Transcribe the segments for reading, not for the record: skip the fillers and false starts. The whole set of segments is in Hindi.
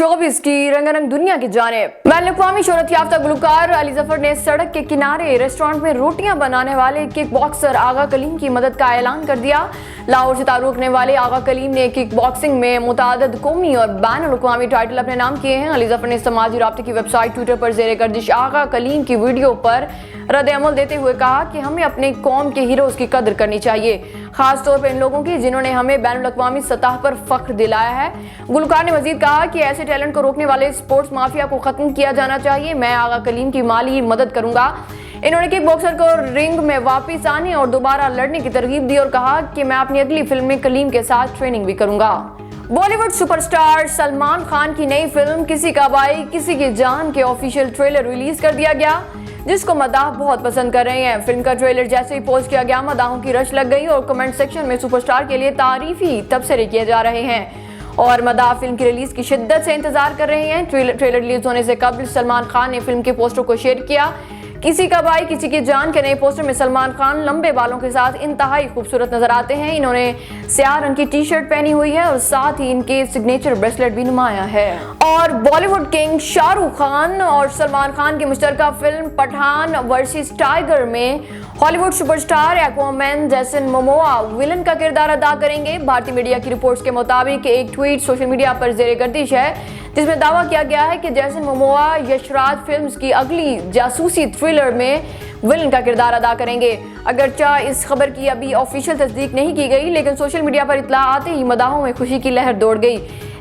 शोबिस की रंगारंग दुनिया की जानिब। बैनुल-अक़वामी शोहरत याफ्ता गुलकार अली जफर ने सड़क के किनारे रेस्टोरेंट में रोटियां बनाने वाले किक बॉक्सर आगा कलीम की मदद का ऐलान कर दिया। लाहौर से ताल्लुक़ रखने वाले आगा कलीम ने किक बॉक्सिंग में मुतादिद कौमी और बैनुल-अक़वामी टाइटल अपने नाम किए हैं। अली जफर ने समाजी राब्ते की वेबसाइट ट्विटर पर ज़ेरे गर्दिश आगा कलीम की वीडियो पर रद्द अमल देते हुए कहा कि हमें अपने कौम के हीरोज़ की कदर करनी चाहिए, खास तौर पर इन लोगों की जिन्होंने हमें बैनुल-अक़वामी सतह पर फख्र दिलाया है। गुलकार ने मजीद कहा कि ऐसे टैलेंट को रोकने वाले स्पोर्ट्स माफिया को खत्म किया जाना चाहिए। मैं आगा कलीम की माली मदद करूंगा। इन्होंने किक बॉक्सर को रिंग में वापस आने और दोबारा लड़ने की तरगीब दी और कहा कि मैं अपनी अगली फिल्म में कलीम के साथ ट्रेनिंग भी करूंगा। बॉलीवुड सुपरस्टार सलमान खान की नई फिल्म किसी का भाई किसी की जान के ऑफिशियल ट्रेलर रिलीज कर दिया गया, जिसको मदाह बहुत पसंद कर रहे हैं। फिल्म का ट्रेलर जैसे ही पोस्ट किया गया, मदाहों की रश लग गई और कमेंट सेक्शन में सुपरस्टार के लिए तारीफी तबसरे किए जा रहे हैं और मदाह फिल्म की रिलीज की शिद्दत से इंतजार कर रहे हैं। ट्रेलर रिलीज होने से कबल सलमान खान ने फिल्म के पोस्टर को शेयर किया। किसी का भाई किसी की जान के नए पोस्टर में सलमान खान लंबे बालों के साथ इंतहाई खूबसूरत नजर आते हैं। इन्होंने स्याह रंग की टी शर्ट पहनी हुई है और साथ ही इनके सिग्नेचर ब्रेसलेट भी नुमाया है। और बॉलीवुड किंग शाहरुख खान और सलमान खान की मुश्तरका फिल्म पठान वर्सेस टाइगर में हॉलीवुड सुपरस्टार एक्वामैन जैसन मोमोआ विलन का किरदार अदा करेंगे। भारतीय मीडिया की रिपोर्ट्स के मुताबिक एक ट्वीट सोशल मीडिया पर ज़ेरे गर्दिश है जिसमें दावा किया गया है कि जैसन मोमोआ यशराज फिल्म्स की अगली जासूसी थ्रिलर में विलन का किरदार अदा करेंगे। अगरचा इस खबर की अभी ऑफिशियल तस्दीक नहीं की गई, लेकिन सोशल मीडिया पर इत्तला आते ही मदाहों में खुशी की लहर दौड़ गई।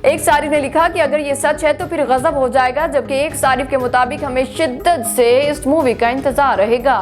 एक सारिफ ने लिखा कि अगर ये सच है तो फिर गजब हो जाएगा, जबकि एक सारिफ के मुताबिक हमें शिद्दत से इस मूवी का इंतजार रहेगा।